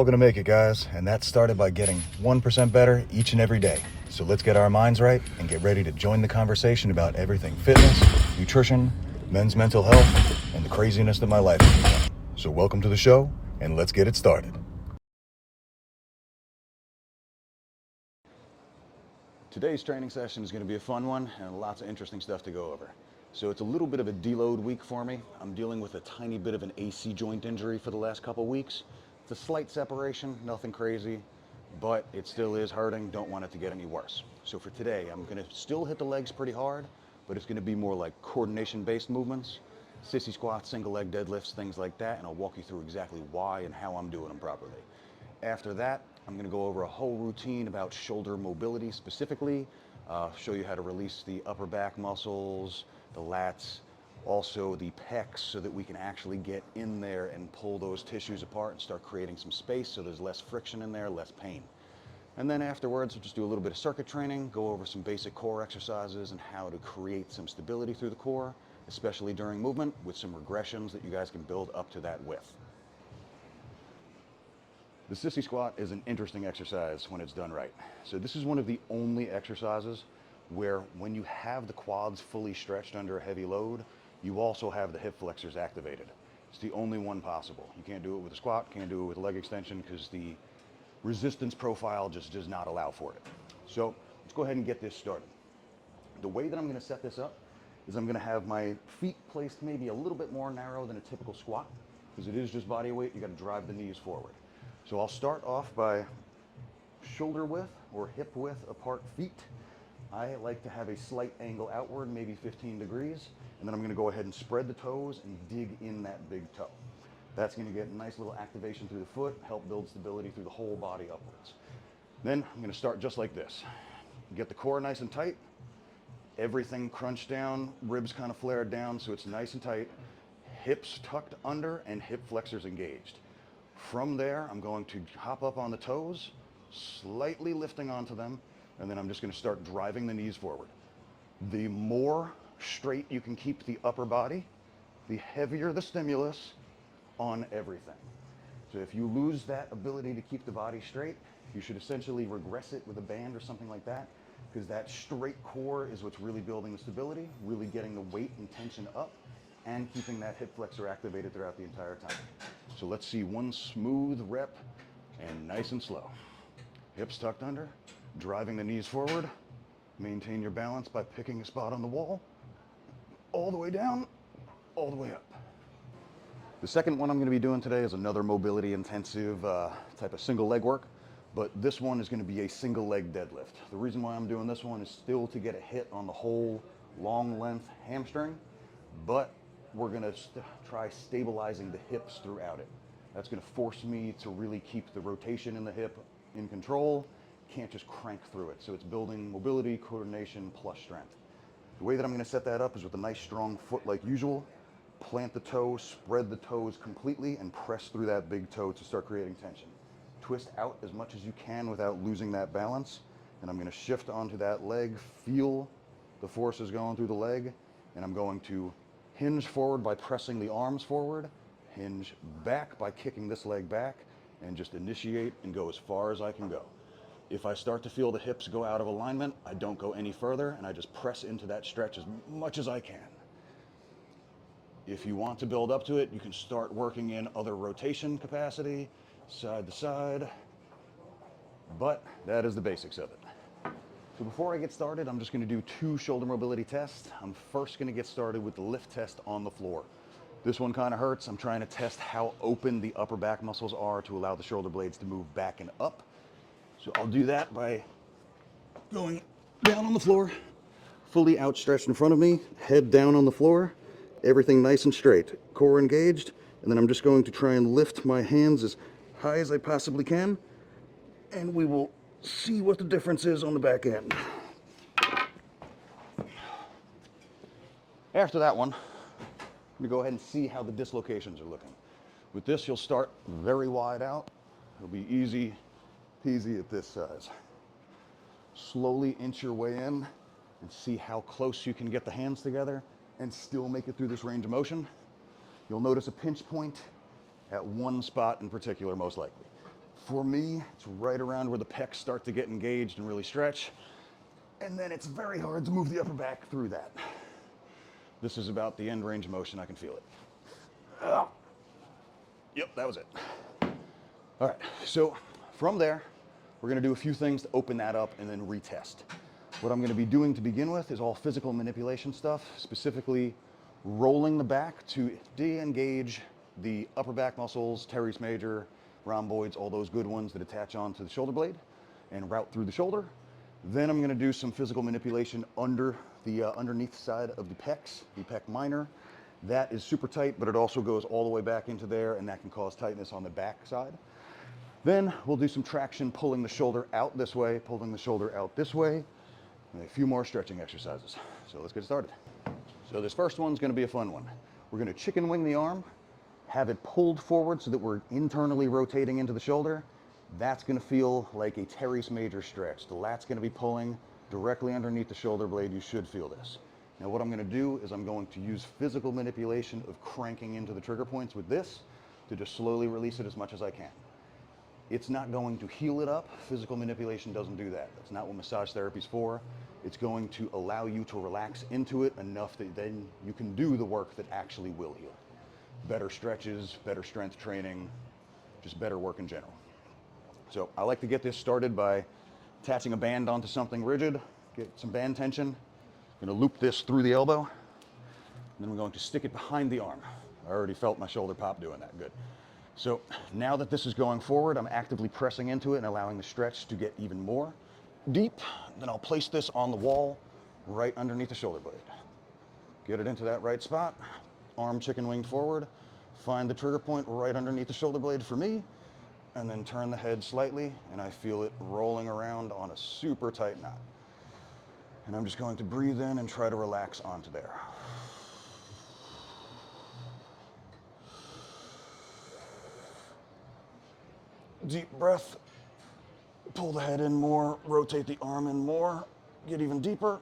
all going to make it, guys, and that started by getting 1% better each and every day. So let's get our minds right and get ready to join the conversation about everything fitness, nutrition, men's mental health, and the craziness that my life has become. So welcome to the show, and let's get it started. Today's training session is going to be a fun one and lots of interesting stuff to go over. So it's a little bit of a deload week for me. I'm dealing with a tiny bit of an AC joint injury for the last couple weeks. It's a slight separation, nothing crazy, but it still is hurting. Don't want it to get any worse. So for today, I'm going to still hit the legs pretty hard, but it's going to be more like coordination-based movements, sissy squats, single leg deadlifts, things like that, and I'll walk you through exactly why and how I'm doing them properly. After that, I'm going to go over a whole routine about shoulder mobility specifically, show you how to release the upper back muscles, the lats, also the pecs, so that we can actually get in there and pull those tissues apart and start creating some space so there's less friction in there, less pain. And then afterwards, we'll just do a little bit of circuit training, go over some basic core exercises and how to create some stability through the core, especially during movement, with some regressions that you guys can build up to that with. The sissy squat is an interesting exercise when it's done right. So this is one of the only exercises where when you have the quads fully stretched under a heavy load, you also have the hip flexors activated. It's the only one possible. You can't do it with a squat, can't do it with a leg extension because the resistance profile just does not allow for it. So let's go ahead and get this started. The way that I'm going to set this up is I'm going to have my feet placed maybe a little bit more narrow than a typical squat because it is just body weight. You got to drive the knees forward. So I'll start off by shoulder width or hip width apart feet. I like to have a slight angle outward, maybe 15 degrees, and then I'm going to go ahead and spread the toes and dig in that big toe. That's going to get a nice little activation through the foot, help build stability through the whole body upwards. Then I'm going to start just like this. Get the core nice and tight, everything crunched down, ribs kind of flared down so it's nice and tight, hips tucked under and hip flexors engaged. From there, I'm going to hop up on the toes, slightly lifting onto them, and then I'm just going to start driving the knees forward. The more straight you can keep the upper body, the heavier the stimulus on everything. So if you lose that ability to keep the body straight, you should essentially regress it with a band or something like that, because that straight core is what's really building the stability, really getting the weight and tension up, and keeping that hip flexor activated throughout the entire time. So let's see one smooth rep and nice and slow. Hips tucked under, driving the knees forward. Maintain your balance by picking a spot on the wall, all the way down, all the way up. The second one I'm going to be doing today is another mobility intensive type of single leg work, but this one is going to be a single leg deadlift. The reason why I'm doing this one is still to get a hit on the whole long length hamstring, but we're going to try stabilizing the hips throughout it. That's going to force me to really keep the rotation in the hip in control. Can't just crank through it. So it's building mobility, coordination, plus strength. The way that I'm going to set that up is with a nice strong foot like usual. Plant the toes, spread the toes completely, and press through that big toe to start creating tension. Twist out as much as you can without losing that balance. And I'm going to shift onto that leg, feel the forces going through the leg, and I'm going to hinge forward by pressing the arms forward, hinge back by kicking this leg back, and just initiate and go as far as I can go. If I start to feel the hips go out of alignment, I don't go any further, and I just press into that stretch as much as I can. If you want to build up to it, you can start working in other rotation capacity, side to side, but that is the basics of it. So before I get started, I'm just going to do 2 shoulder mobility tests. I'm first going to get started with the lift test on the floor. This one kind of hurts. I'm trying to test how open the upper back muscles are to allow the shoulder blades to move back and up. So I'll do that by going down on the floor, fully outstretched in front of me, head down on the floor, everything nice and straight, core engaged, and then I'm just going to try and lift my hands as high as I possibly can, and we will see what the difference is on the back end. After that one, I'm going to go ahead and see how the dislocations are looking. With this, you'll start very wide out. It'll be easy peasy at this size. Slowly inch your way in and see how close you can get the hands together and still make it through this range of motion. You'll notice a pinch point at one spot in particular, most likely. For me, it's right around where the pecs start to get engaged and really stretch. And then it's very hard to move the upper back through that. This is about the end range of motion. I can feel it. Yep, that was it. All right, so from there, we're gonna do a few things to open that up and then retest. What I'm gonna be doing to begin with is all physical manipulation stuff, specifically rolling the back to de-engage the upper back muscles, teres major, rhomboids, all those good ones that attach onto the shoulder blade and route through the shoulder. Then I'm gonna do some physical manipulation under the underneath side of the pecs, the pec minor. That is super tight, but it also goes all the way back into there, and that can cause tightness on the back side. Then we'll do some traction, pulling the shoulder out this way, pulling the shoulder out this way, and a few more stretching exercises. So let's get started. So this first one's gonna be a fun one. We're gonna chicken wing the arm, have it pulled forward so that we're internally rotating into the shoulder. That's gonna feel like a teres major stretch. The lat's gonna be pulling directly underneath the shoulder blade. You should feel this. Now what I'm gonna do is I'm going to use physical manipulation of cranking into the trigger points with this to just slowly release it as much as I can. It's not going to heal it up. Physical manipulation doesn't do that. That's not what massage therapy is for. It's going to allow you to relax into it enough that then you can do the work that actually will heal. Better stretches, better strength training, just better work in general. So I like to get this started by attaching a band onto something rigid, get some band tension. I'm gonna loop this through the elbow, and then we're going to stick it behind the arm. I already felt my shoulder pop doing that, good. So now that this is going forward, I'm actively pressing into it and allowing the stretch to get even more deep. Then I'll place this on the wall right underneath the shoulder blade. Get it into that right spot, arm chicken wing forward, find the trigger point right underneath the shoulder blade for me, and then turn the head slightly, and I feel it rolling around on a super tight knot. And I'm just going to breathe in and try to relax onto there. Deep breath, pull the head in more, rotate the arm in more, get even deeper,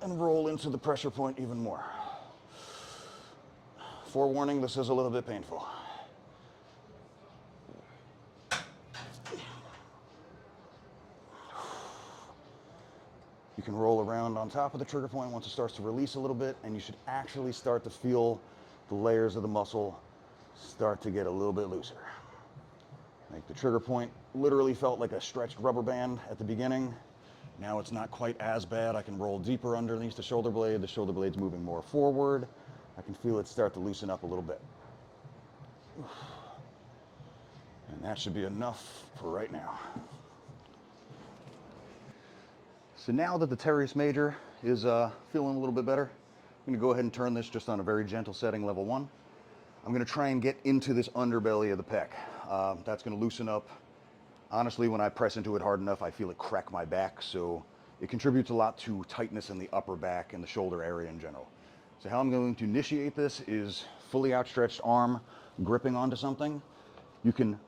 and roll into the pressure point even more. Forewarning, this is a little bit painful. You can roll around on top of the trigger point once it starts to release a little bit, and you should actually start to feel the layers of the muscle start to get a little bit looser. Like the trigger point literally felt like a stretched rubber band at the beginning. Now it's not quite as bad. I can roll deeper underneath the shoulder blade. The shoulder blade's moving more forward. I can feel it start to loosen up a little bit. And that should be enough for right now. So now that the teres major is feeling a little bit better, I'm gonna go ahead and turn this just on a very gentle setting, level 1. I'm gonna try and get into this underbelly of the pec. That's gonna loosen up. Honestly, when I press into it hard enough, I feel it crack my back, so it contributes a lot to tightness in the upper back and the shoulder area in general. So how I'm going to initiate this is fully outstretched arm gripping onto something. You can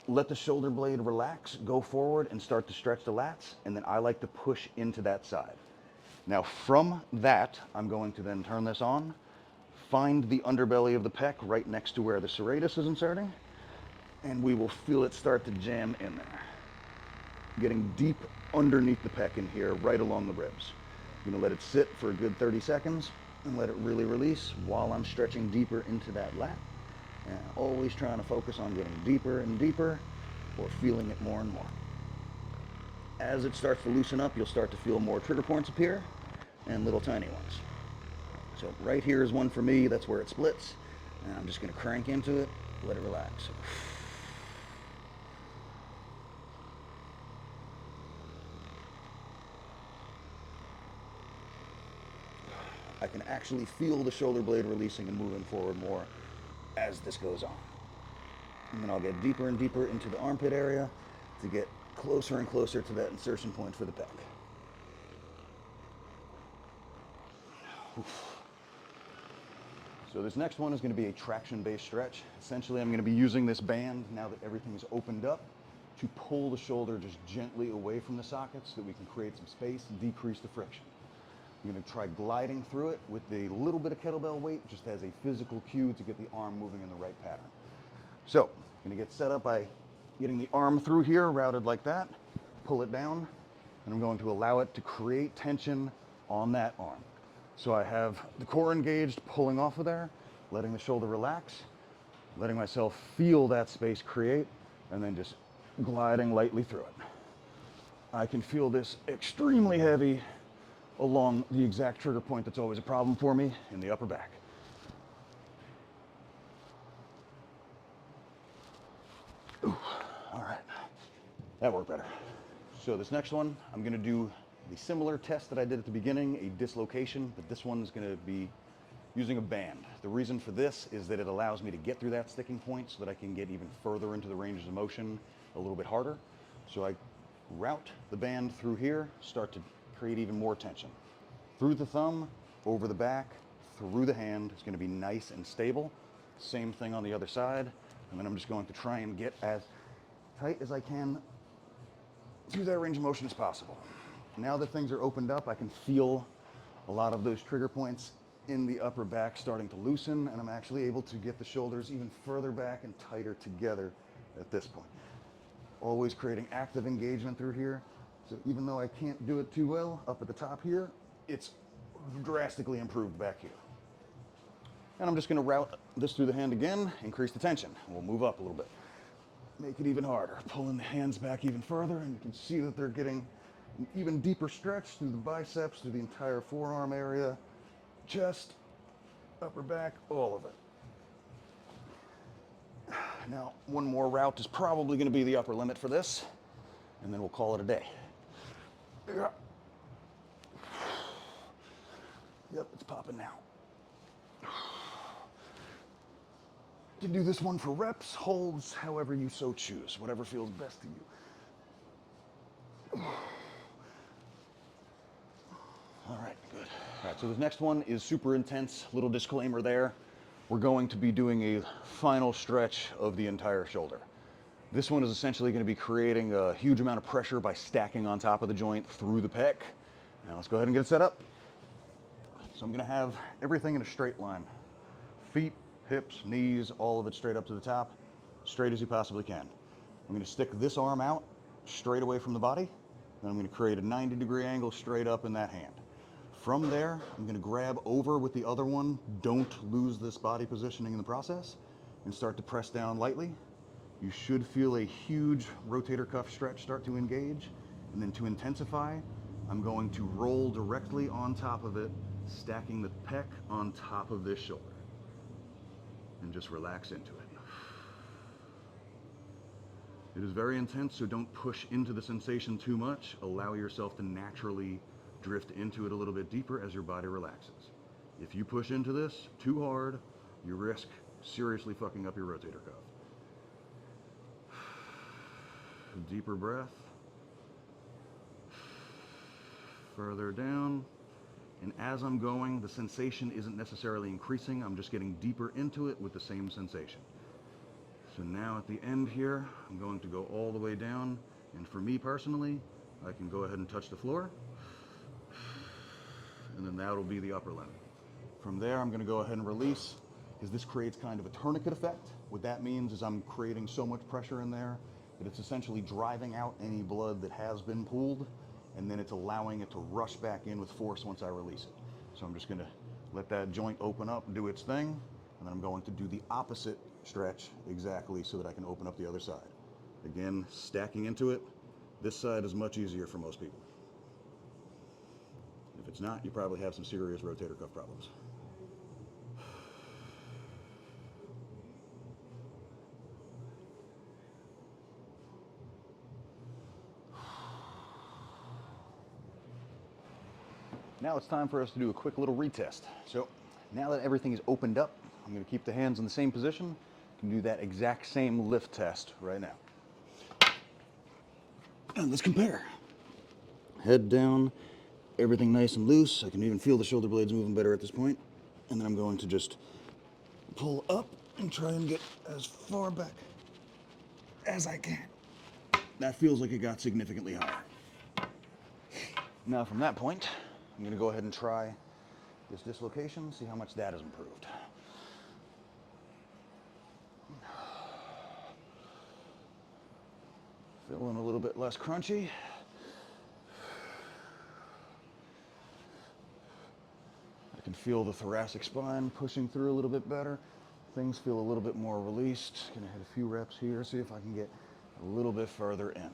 let the shoulder blade relax, go forward and start to stretch the lats, and then I like to push into that side. Now from that, I'm going to then turn this on, find the underbelly of the pec right next to where the serratus is inserting, and we will feel it start to jam in there. Getting deep underneath the pec in here, right along the ribs. I'm gonna let it sit for a good 30 seconds and let it really release while I'm stretching deeper into that lat. And always trying to focus on getting deeper and deeper or feeling it more and more. As it starts to loosen up, you'll start to feel more trigger points appear and little tiny ones. So right here is one for me, that's where it splits. And I'm just gonna crank into it, let it relax. I can actually feel the shoulder blade releasing and moving forward more as this goes on. And then I'll get deeper and deeper into the armpit area to get closer and closer to that insertion point for the pec. So this next one is going to be a traction-based stretch. Essentially, I'm going to be using this band, now that everything is opened up, to pull the shoulder just gently away from the socket so that we can create some space and decrease the friction. I'm going to try gliding through it with a little bit of kettlebell weight, just as a physical cue to get the arm moving in the right pattern. So, I'm going to get set up by getting the arm through here, routed like that, pull it down, and I'm going to allow it to create tension on that arm. So I have the core engaged, pulling off of there, letting the shoulder relax, letting myself feel that space create, and then just gliding lightly through it. I can feel this extremely heavy along the exact trigger point that's always a problem for me in the upper back. Ooh, all right, that worked better. So this next one, I'm gonna do the similar test that I did at the beginning, a dislocation, but this one's gonna be using a band. The reason for this is that it allows me to get through that sticking point so that I can get even further into the ranges of motion a little bit harder. So I route the band through here, start to create even more tension. Through the thumb, over the back, through the hand. It's going to be nice and stable. Same thing on the other side. And then I'm just going to try and get as tight as I can through that range of motion as possible. Now that things are opened up, I can feel a lot of those trigger points in the upper back starting to loosen, and I'm actually able to get the shoulders even further back and tighter together at this point. Always creating active engagement through here. So even though I can't do it too well up at the top here, it's drastically improved back here. And I'm just gonna route this through the hand again, increase the tension. We'll move up a little bit. Make it even harder. Pulling the hands back even further, and you can see that they're getting an even deeper stretch through the biceps, through the entire forearm area, chest, upper back, all of it. Now, one more route is probably going to be the upper limit for this, and then we'll call it a day. Yep, it's popping now. You can do this one for reps, holds, however you so choose, whatever feels best to you. All right, good. All right, so this next one is super intense. Little disclaimer there. We're going to be doing a final stretch of the entire shoulder. This one is essentially going to be creating a huge amount of pressure by stacking on top of the joint through the pec. Now let's go ahead and get it set up. So I'm going to have everything in a straight line. Feet, hips, knees, all of it straight up to the top, straight as you possibly can. I'm going to stick this arm out straight away from the body, then I'm going to create a 90-degree angle straight up in that hand. From there, I'm going to grab over with the other one. Don't lose this body positioning in the process, and start to press down lightly. You should feel a huge rotator cuff stretch start to engage. And then to intensify, I'm going to roll directly on top of it, stacking the pec on top of this shoulder. And just relax into it. It is very intense, so don't push into the sensation too much. Allow yourself to naturally drift into it a little bit deeper as your body relaxes. If you push into this too hard, you risk seriously fucking up your rotator cuff. Deeper breath. Further down. And as I'm going, the sensation isn't necessarily increasing. I'm just getting deeper into it with the same sensation. So now at the end here, I'm going to go all the way down. And for me personally, I can go ahead and touch the floor. And then that'll be the upper limit. From there, I'm gonna go ahead and release, because this creates kind of a tourniquet effect. What that means is I'm creating so much pressure in there that it's essentially driving out any blood that has been pooled, and then it's allowing it to rush back in with force once I release it. So I'm just gonna let that joint open up and do its thing, and then I'm going to do the opposite stretch exactly so that I can open up the other side. Again, stacking into it. This side is much easier for most people. If it's not, you probably have some serious rotator cuff problems. Now it's time for us to do a quick little retest. So now that everything is opened up, I'm going to keep the hands in the same position. You can do that exact same lift test right now. And let's compare. Head down, everything nice and loose. I can even feel the shoulder blades moving better at this point. And then I'm going to just pull up and try and get as far back as I can. That feels like it got significantly higher. Now from that point, I'm going to go ahead and try this dislocation, see how much that has improved. Feeling a little bit less crunchy. I can feel the thoracic spine pushing through a little bit better. Things feel a little bit more released. Gonna hit a few reps here, see if I can get a little bit further in.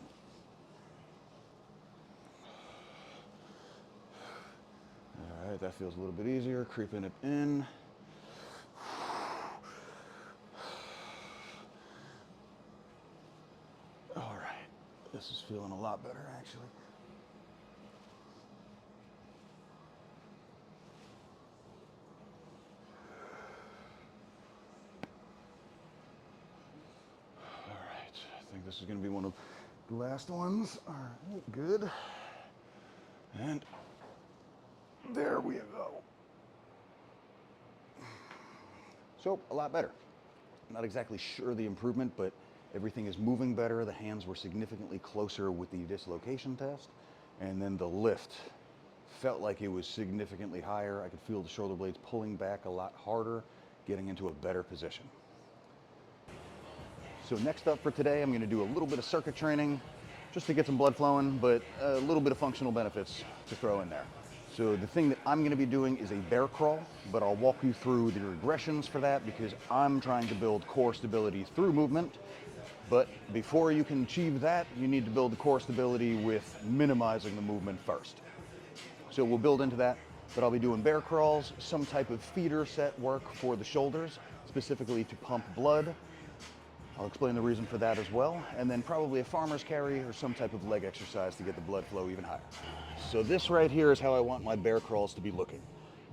All right, that feels a little bit easier, creeping it in. All right, this is feeling a lot better actually. I think this is going to be one of the last ones. All right, good. And there we go. So, a lot better. I'm not exactly sure the improvement, but everything is moving better. The hands were significantly closer with the dislocation test. And then the lift felt like it was significantly higher. I could feel the shoulder blades pulling back a lot harder, getting into a better position. So next up for today, I'm going to do a little bit of circuit training just to get some blood flowing, but a little bit of functional benefits to throw in there. So the thing that I'm going to be doing is a bear crawl, but I'll walk you through the regressions for that because I'm trying to build core stability through movement. But before you can achieve that, you need to build the core stability with minimizing the movement first. So we'll build into that, but I'll be doing bear crawls, some type of feeder set work for the shoulders, specifically to pump blood. I'll explain the reason for that as well, and then probably a farmer's carry or some type of leg exercise to get the blood flow even higher. So this right here is how I want my bear crawls to be looking.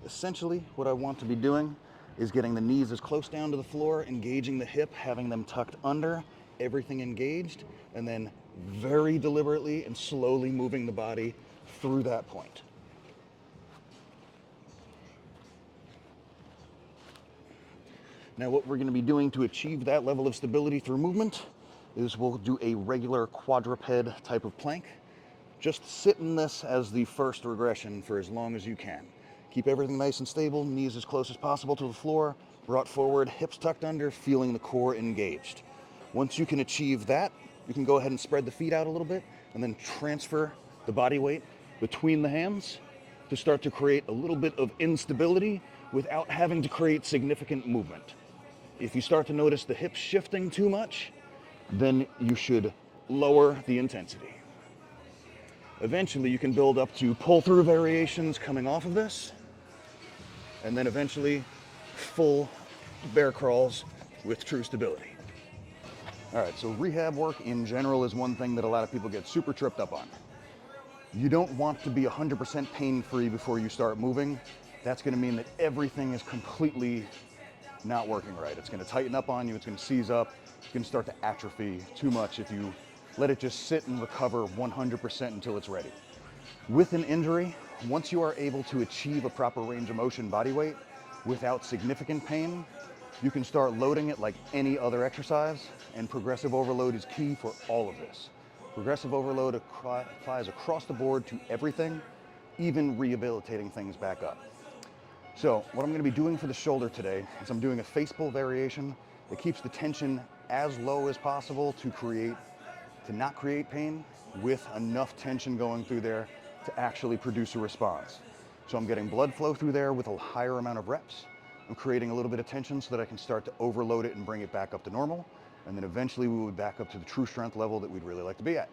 Essentially, what I want to be doing is getting the knees as close down to the floor, engaging the hip, having them tucked under, everything engaged, and then very deliberately and slowly moving the body through that point. Now what we're going to be doing to achieve that level of stability through movement is we'll do a regular quadruped type of plank. Just sit in this as the first regression for as long as you can. Keep everything nice and stable, knees as close as possible to the floor, brought forward, hips tucked under, feeling the core engaged. Once you can achieve that, you can go ahead and spread the feet out a little bit and then transfer the body weight between the hands to start to create a little bit of instability without having to create significant movement. If you start to notice the hips shifting too much, then you should lower the intensity. Eventually you can build up to pull-through variations coming off of this, and then eventually full bear crawls with true stability. All right, so rehab work in general is one thing that a lot of people get super tripped up on. You don't want to be 100% pain-free before you start moving. That's going to mean that everything is completely not working right. It's going to tighten up on you, it's going to seize up, it's going to start to atrophy too much if you let it just sit and recover 100% until it's ready. With an injury, once you are able to achieve a proper range of motion body weight without significant pain, you can start loading it like any other exercise, and progressive overload is key for all of this. Progressive overload applies across the board to everything, even rehabilitating things back up. So what I'm going to be doing for the shoulder today is I'm doing a face pull variation that keeps the tension as low as possible to not create pain, with enough tension going through there to actually produce a response. So I'm getting blood flow through there with a higher amount of reps. I'm creating a little bit of tension so that I can start to overload it and bring it back up to normal. And then eventually we will be back up to the true strength level that we'd really like to be at.